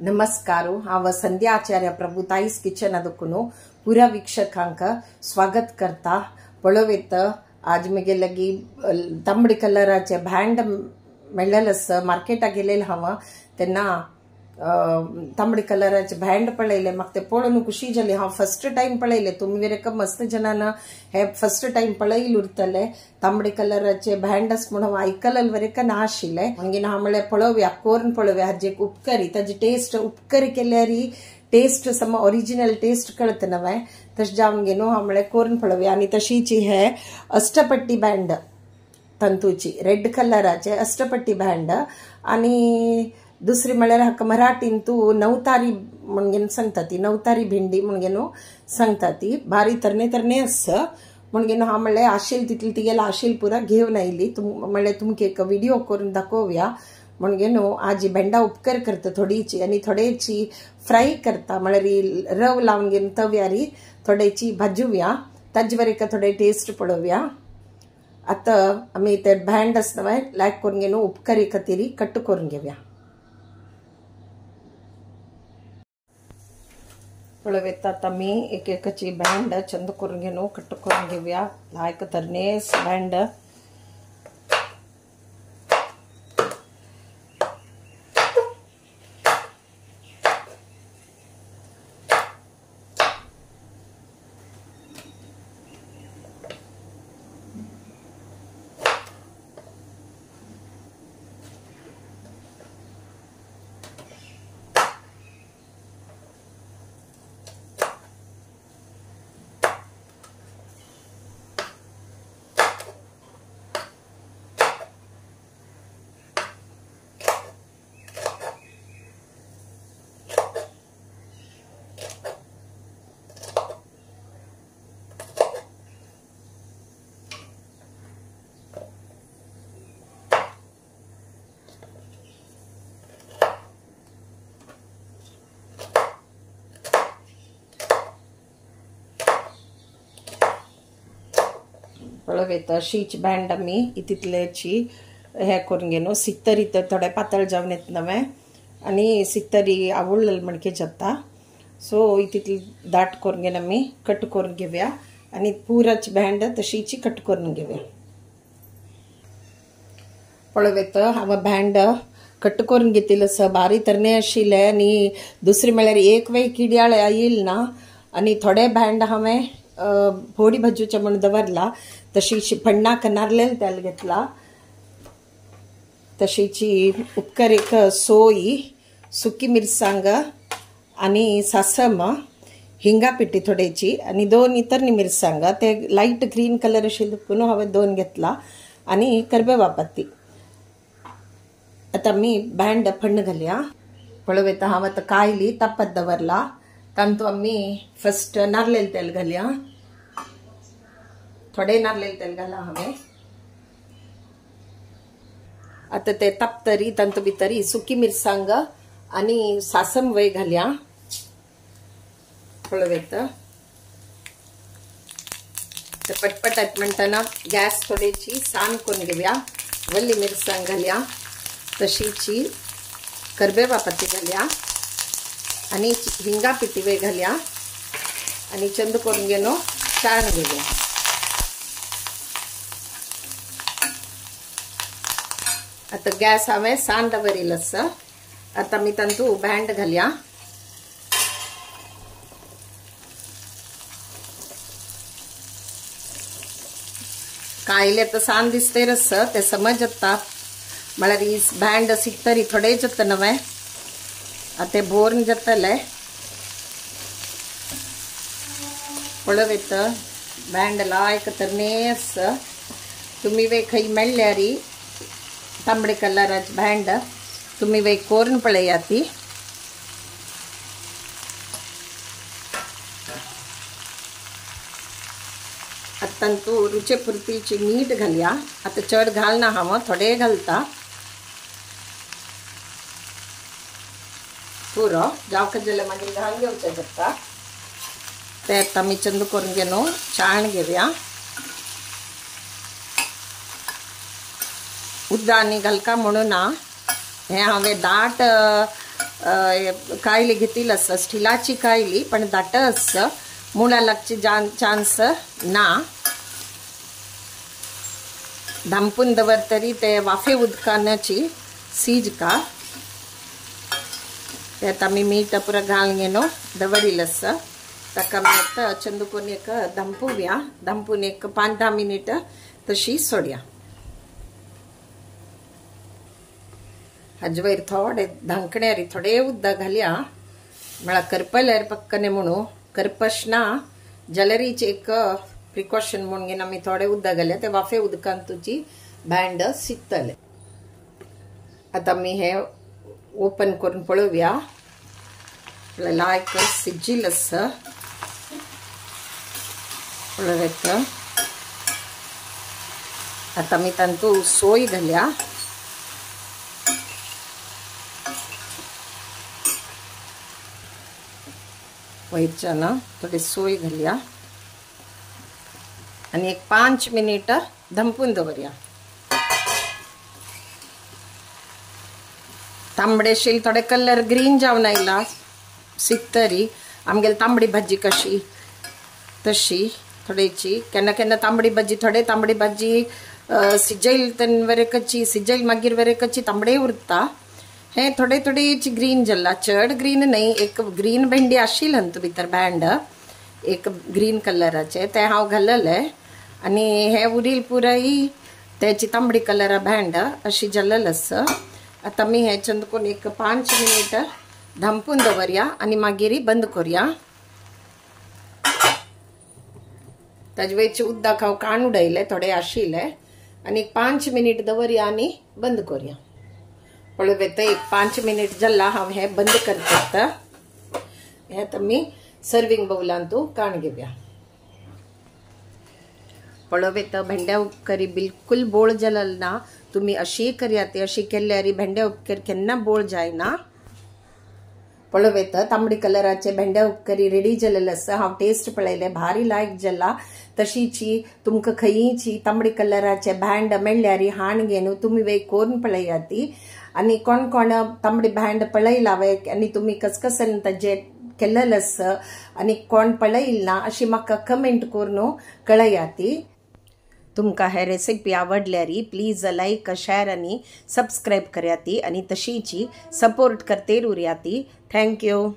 नमस्कार हांव संध्या आचार्य प्रभुताईस किचन अदकुनो पुरा वीक्षकांक स्वागत करता। पळोवेत आज मगे लगी तांबडी कलराचे भांड मेळ्ळेले आसा मार्केटाक गेलेले हांव तेन्ना तांबडी कलराचे भांड पळयले म्हाका ते पळोवन खुशी जाली। हांव फर्स्ट टाइम पळयले, तुमी वेरेक मस्त जनांना हे फर्स्ट टाइम पळयले उरतले तांबडी कलराचे भांड आस म्हणून आयकलेले वेरेक नाशिल्ले। मागीर हांव म्हणलें पळोवया करून पळोवया हाजे उपकारी ताजी टेस्ट उपकारी केल्यार टेस्ट सम ओरिजिनल टेस्ट कळता नवे तशें जावन गेलो। हांव म्हणलें करून पळोवया आनी तशीच हे अष्टपट्टी भांड तंतूची रेड कलराचे अष्टपट्टी भांड आनी दुसरी म्हळ्यार हाका मराठीन तू नवतारी म्हणून सांगता ती नवतारी भिंडी म्हणून सांगता ती बारी तरणे तरणे आसा म्हणून हांव म्हणलें आशिल तितली तिगेला आशिल पुरा घेवन आयली। म्हणलें तुमकां एक व्हिडिओ करून दाखोवया म्हणून आज भेंडा उपकार करता थोडीची आनी थोडेची फ्राय करता म्हळ्यार रव लावन घेवन तव्यार थोडेची भाजूया ताजे वरेक थोडे टेस्ट पळोवया। आतां आमी ते भांड आसता लायक करून घेवन उपकारी खातीर कट करून घेवया। पळोवेत आता मी एक एकाची भांड चंद करून घेवन कट करून घेवया लायक तरनेस भांड। पळोवेत अशीच भांड आमी तितलेची हे करून घेवन सिक्तरी तर थोडे पातळ जावन येत नवे आनी सिक्तरी आवडलेले म्हणके जाता सो तितली दाट करून घेवन आमी कट करून घेवया आनी पुराची भांड तशीच कट करून घेवया। पळोवेत हांव भांड कट करून घेतिल्लो आसा बारी तरणे आशिल्ले आनी दुसरी म्हळ्यार एक वेळ किड्याळ येईल ना आनी थोडे भांड हांवें फोडी भाजूचे म्हणून दवरला। तशीच पण्णाक नारळेल तेल घेतला तशीची उपकार एक सोय सुकी मिरसांग आनी सासम हिंगा पिट्टी थोडेची आनी दोन इतर मिरसांग ते लाईट ग्रीन कलर आशिल्ले पुनू हांवें दोन घेतला आनी करबेवा पत्ती। आता मी भांड फण्ण घालया। पळोवेत हांव आतां कायली तापत दवरला तांतू आमी फर्स्ट नारळेल तेल घालया। थोडे नारळेल तेल घाला हांवें। आता ते तापतरी तांतू भितर सुकी मिरसांग आनी सासम वय घालया। पळोवेत ते पटपट म्हणटना गॅस थोडीची सान करून घेवया। वल्ली मिरसांग घालया तशीची करबेवा पत्ती घालया आनी हिंगा पिटी वे घालया आनी चंद करून घेवन चाळण घेवया। आता गॅस हांवें सान दवरिल्लो आसा। आता मी तांतू भांड घालया। कायले तर सान दिसते आसा ते समज येता म्हळ्यार ही भांड सिक्तरी थोडे जाता नवे आता बोर्न जातले। पळोवेत भांड लायक तरणे आसा तुमी वे खंय मेळ्ळ्यार तांबडे कलराचे भांड तुमी वे करून पळया ती। आता तू रुचे पुरतीची मीठ घालया। आता चड घालना हांव थोडे घालता पुरो जावक जाल्यार मागीर घालून घेवचें जाता ते आता आमी चंद करून घेवन चाळण घेवया। उदक आनी घालका म्हणून ना हे हांवें दाट कायली घेतील असं स्टिलाची कायली पण दाट असं मुळा लागची चान्स ना धांपून दवरतरी ते वाफे उदकानाची सीज का ते आता मी मीठ पुरा घालून घेनो दवडील असं ताका मी आता चंदुकून एक धांपूया धांपून एक 5-10 मिनिट तशी सोडया हाजे वयर थोडे धांकण्यारी थोडे उदक घालया मला करपल्यार पक्कने म्हणू करपश ना जाल्यारीच एक प्रिकॉशन म्हणून घेऊन आम्ही थोडे उदक घालया ते वाफे उदकान तुझी बँड शिकतले आता मी हे ओपन करून पळोवया लायक सिज्जिल असं पळोवेत आता मी तांतू सोय घालया वयरच्यान थोडी सोय घालया आणि एक 5 मिनिट धांपून दवरया तांबडेशील थोडे कलर ग्रीन जावन आयला शिकतरी आमगेली तांबडी भाजी कशी तशी थोडेची केन्ना केन्ना तांबडी भाजी थोडे तांबडी भाजी सिजयल तेन वरे कच्ची सिजयल मागीर वरे कच्ची तांबडे उरता हे थोडे थोडेची ग्रीन जल्ला चड ग्रीन नाही एक ग्रीन भेंडी आशिल्ली हंतू भितर बँड एक ग्रीन कलराचे ते हांव घालले आणि हे उरील पुराई त्याची तांबडी कलर बँड अशी जल्लल असं आता मी हे चंदकून एक 5 मिनिट धांपून दवरया आणि मागीर बंद करूया ताजे वेळचे उदक हांव काण उडयले थोडे आशिल्ले आणि 5 मिनिट दवरया आणि बंद करूया पळोवेत एक 5 मिनिट जल्ला हांव हे बंद करता हे आता मी सर्विंग बाउलांत काण घेवया पळोवेत भेंड्या उपकरी बिलकुल बोळ जलल ना तुम्ही अशी करयात अशी केल्यारी भेंड्या उपकर केन्ना बोळ जायना पळोवेत तांबडी कलराचे भेंड्या उपकरी रेडी जल्लेले आसा हांव टेस्ट पळयले भारी लायक जल्ला तशीची तुमकां खंयची तांबडी कलराचे बँड मेळ्ळ्यारी हाण घेवन तुम्ही वे करून पळयाती आणि कोण कोण तांबडी बँड पळयलावे आणि तुम्ही कसकसन ताजे केल्लेले आसा आणि कोण पळयल ना अशी म्हाका कमेंट करून कळयाती तुमकां हे रेसिपी आवडल्यारी प्लीज लाईक शेअर आणि सबस्क्राईब करयाती आणि तशीची सपोर्ट करते उरयाती थँक्यू